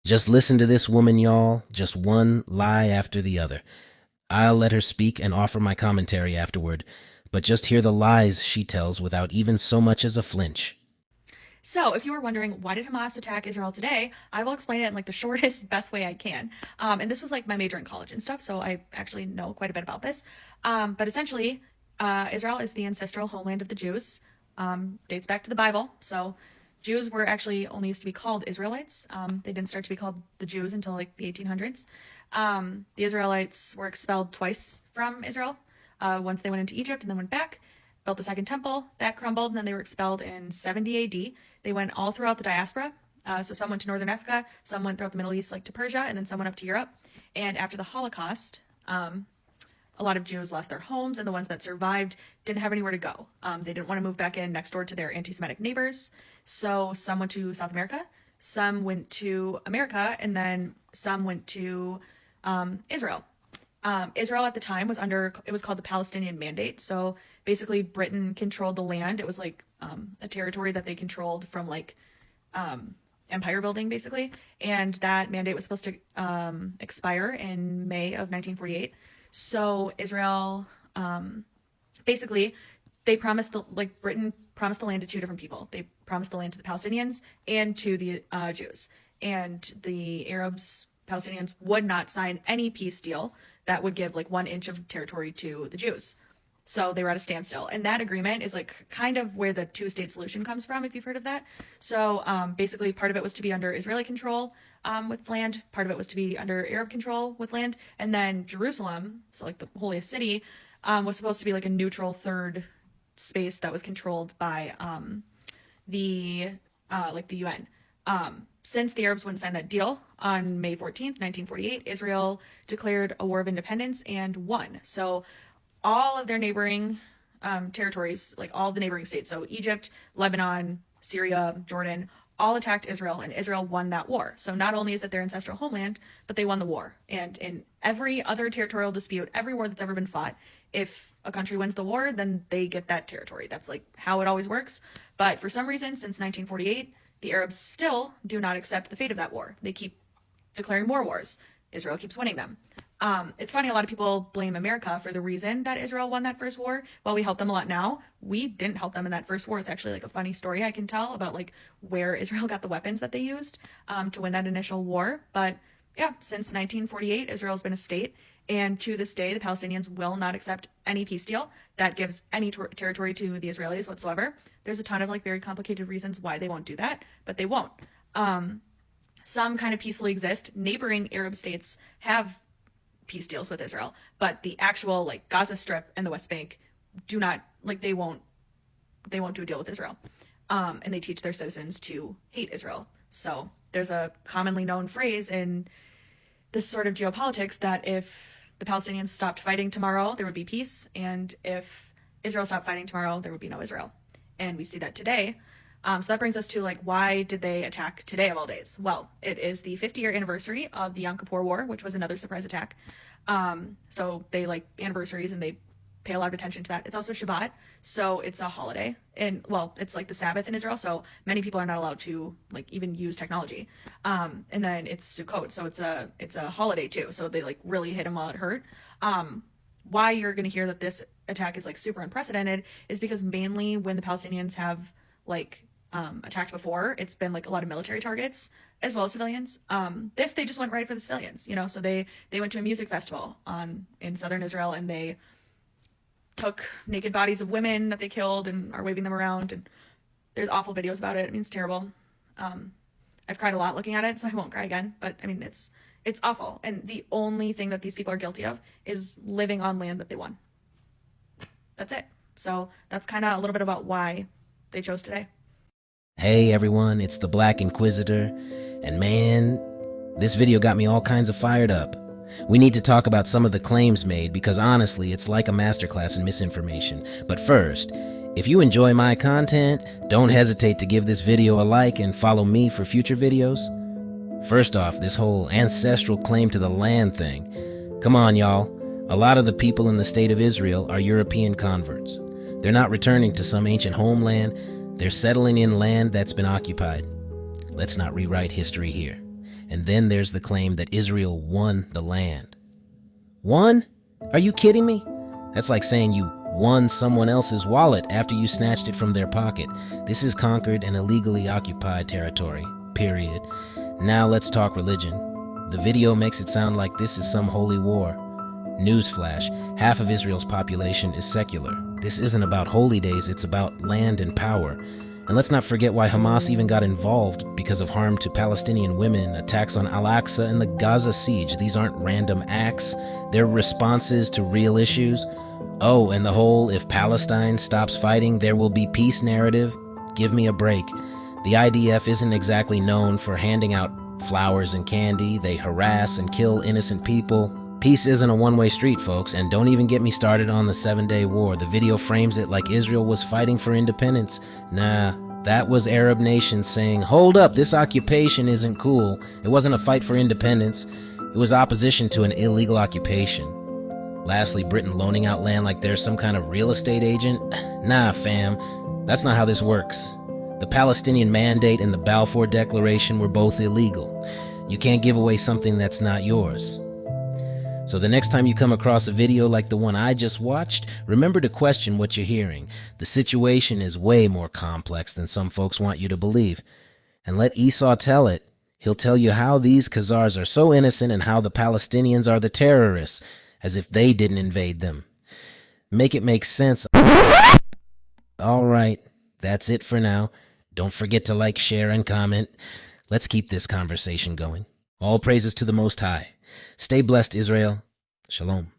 Just listen to this woman, y'all. Just one lie after the other. I'll let her speak and offer my commentary afterward, but just hear the lies she tells without even so much as a flinch. So, if you were wondering why did Hamas attack Israel today, I will explain it in like the shortest, best way I can. And this was like my major in college and stuff, so I actually know quite a bit about this. But essentially, Israel is the ancestral homeland of the Jews. Dates back to the Bible. So, Jews were actually only used to be called Israelites. They didn't start to be called the Jews until like the 1800s. The Israelites were expelled twice from Israel. Once they went into Egypt and then went back, built the second temple. That crumbled, and then they were expelled in 70 AD. They went all throughout the diaspora. So some went to northern Africa, some went throughout the Middle East, like to Persia, and then some went up to Europe. And after the Holocaust, a lot of Jews lost their homes, and the ones that survived didn't have anywhere to go. They didn't want to move back in next door to their anti-Semitic neighbors. So some went to South America, some went to America, and then some went to Israel. Israel at the time was under, it was called the Palestinian Mandate. So basically Britain controlled the land. It was like a territory that they controlled from like empire building basically. And that mandate was supposed to expire in May of 1948. So Israel, basically they promised Britain promised the land to two different people. They promised the land to the Palestinians and to the Jews. And the Arabs, Palestinians would not sign any peace deal that would give like 1 inch of territory to the Jews. So they were at a standstill. And that agreement is like kind of where the two-state solution comes from, if you've heard of that. So basically part of it was to be under Israeli control with land. Part of it was to be under Arab control with land. And then Jerusalem, so like the holiest city, was supposed to be like a neutral third space that was controlled by the UN. Since the Arabs wouldn't sign that deal on May 14th, 1948, Israel declared a war of independence and won. So all of their neighboring territories, like all of the neighboring states, so Egypt, Lebanon, Syria, Jordan, all attacked Israel, and Israel won that war. So not only is it their ancestral homeland, but they won the war. And in every other territorial dispute, every war that's ever been fought, if a country wins the war, then they get that territory. That's like how it always works. But for some reason, since 1948, the Arabs still do not accept the fate of that war. They keep declaring more wars. Israel keeps winning them. It's funny, a lot of people blame America for the reason that Israel won that first war. While we help them a lot now, we didn't help them in that first war. It's actually like a funny story I can tell about like where Israel got the weapons that they used to win that initial war. But yeah, since 1948, Israel's been a state. And to this day, the Palestinians will not accept any peace deal that gives any territory to the Israelis whatsoever. There's a ton of like very complicated reasons why they won't do that, but they won't. Some kind of peacefully exist. Neighboring Arab states have peace deals with Israel, but the actual like Gaza Strip and the West Bank do not, like they won't do a deal with Israel. And they teach their citizens to hate Israel. So there's a commonly known phrase in this sort of geopolitics that if the Palestinians stopped fighting tomorrow, there would be peace. And if Israel stopped fighting tomorrow, there would be no Israel. And we see that today. So that brings us to like, why did they attack today of all days? Well, it is the 50-year anniversary of the Yom Kippur War, which was another surprise attack. So they like anniversaries and they pay a lot of attention to that. It's also Shabbat, so it's a holiday. And well, it's like the Sabbath in Israel, so many people are not allowed to like even use technology. And then it's Sukkot, so it's a holiday too. So they like really hit them while it hurt. Why you're going to hear that this attack is like super unprecedented is because mainly when the Palestinians have like attacked before, it's been like a lot of military targets as well as civilians. This they just went right for the civilians, you know. So they went to a music festival in southern Israel, and they took naked bodies of women that they killed and are waving them around. And there's awful videos about it. I mean, it's terrible. I've cried a lot looking at it, so I won't cry again. But I mean, it's awful. And the only thing that these people are guilty of is living on land that they won. That's it. So that's kind of a little bit about why they chose today. Hey everyone, it's the Black Inquisitor, and man, this video got me all kinds of fired up. We need to talk about some of the claims made because honestly, it's like a masterclass in misinformation. But first, if you enjoy my content, don't hesitate to give this video a like and follow me for future videos. First off, this whole ancestral claim to the land thing. Come on, y'all. A lot of the people in the state of Israel are European converts. They're not returning to some ancient homeland. They're settling in land that's been occupied. Let's not rewrite history here. And then there's the claim that Israel won the land. Won? Are you kidding me? That's like saying you won someone else's wallet after you snatched it from their pocket. This is conquered and illegally occupied territory, period. Now let's talk religion. The video makes it sound like this is some holy war. Newsflash, half of Israel's population is secular. This isn't about holy days, it's about land and power. And let's not forget why Hamas even got involved, because of harm to Palestinian women, attacks on Al-Aqsa, and the Gaza siege. These aren't random acts. They're responses to real issues. Oh, and the whole "if Palestine stops fighting, there will be peace" narrative? Give me a break. The IDF isn't exactly known for handing out flowers and candy. They harass and kill innocent people. Peace isn't a one-way street, folks, and don't even get me started on the 7-Day War. The video frames it like Israel was fighting for independence. Nah, that was Arab nations saying, hold up, this occupation isn't cool. It wasn't a fight for independence. It was opposition to an illegal occupation. Lastly, Britain loaning out land like they're some kind of real estate agent? Nah, fam, that's not how this works. The Palestinian Mandate and the Balfour Declaration were both illegal. You can't give away something that's not yours. So the next time you come across a video like the one I just watched, remember to question what you're hearing. The situation is way more complex than some folks want you to believe. And let Esau tell it. He'll tell you how these Khazars are so innocent and how the Palestinians are the terrorists, as if they didn't invade them. Make it make sense. All right, that's it for now. Don't forget to like, share, and comment. Let's keep this conversation going. All praises to the Most High. Stay blessed, Israel. Shalom.